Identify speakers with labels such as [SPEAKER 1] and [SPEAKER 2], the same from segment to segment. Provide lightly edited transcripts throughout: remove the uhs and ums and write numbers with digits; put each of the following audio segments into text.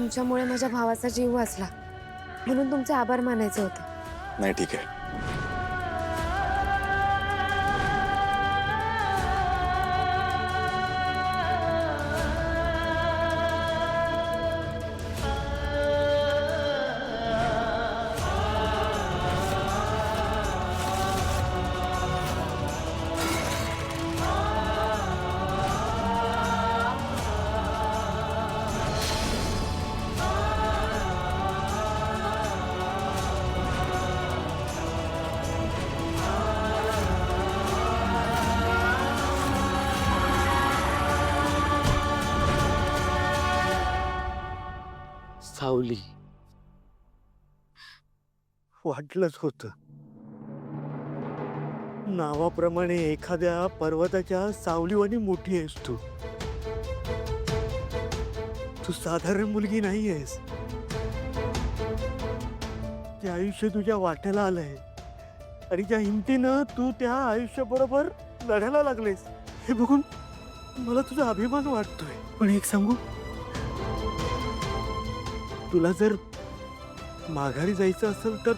[SPEAKER 1] तुमच्यामुळे माझ्या भावाचा जीव वाचला म्हणून तुमचे आभार मानायचे होते.
[SPEAKER 2] नाही ठीक आहे.
[SPEAKER 3] सावली वाटलंच होतं. नावाप्रमाणे एखाद्या पर्वताच्या सावलीवानी मोठी आहेस तू. तू साधारण मुलगी नाही आहेस. ते आयुष्य तुझ्या वाट्याला आलंय आणि ज्या हिमतीनं तू त्या आयुष्याबरोबर लढायला लागलेस हे बघून मला तुझा अभिमान वाटतोय. पण एक सांगू, तुला जर माघारी जायचं असेल तर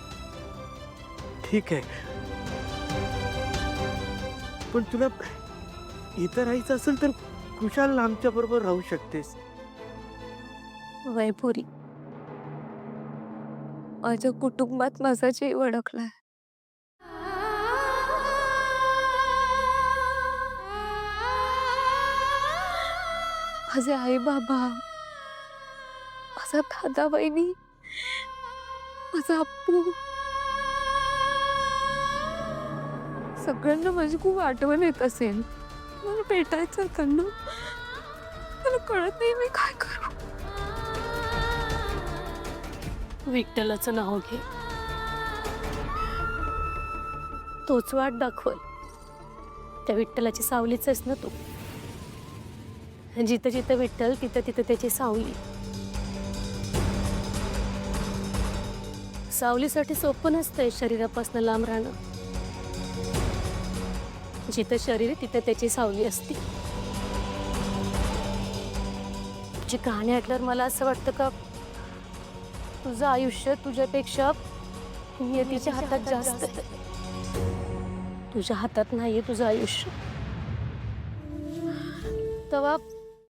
[SPEAKER 3] ठीक आहे, पण तुला इथं राहायचं असेल तर कुशाल आमच्या बरोबर राहू शकतेस.
[SPEAKER 1] वैभुरी, माझ्या कुटुंबात माझा जीव अडकलाय. माझे आई बाबा, माझा दादा वहिनी, माझा अप्पू, सगळ्यांना माझी खूप आठवण येत असेल. मला भेटायचं त्यांना. मला कळत नाही मी काय करू.
[SPEAKER 4] विठ्ठलाचं नाव घे, तोच वाट दाखवल. त्या विठ्ठलाची सावलीच आहेस ना तू. जिथं जिथं विठ्ठल तिथं तिथं त्याची सावली. सावलीसाठी सोपं नसतंय शरीरापासून लांब राहणं. जिथं शरीर तिथं त्याची सावली असते. तुझी कहाणी ऐकल्यावर मला असं वाटतं का तुझं आयुष्य तुझ्यापेक्षा नियतीच्या हातात जास्त आहे. तुझ्या हातात नाहीये तुझं आयुष्य. तेव्हा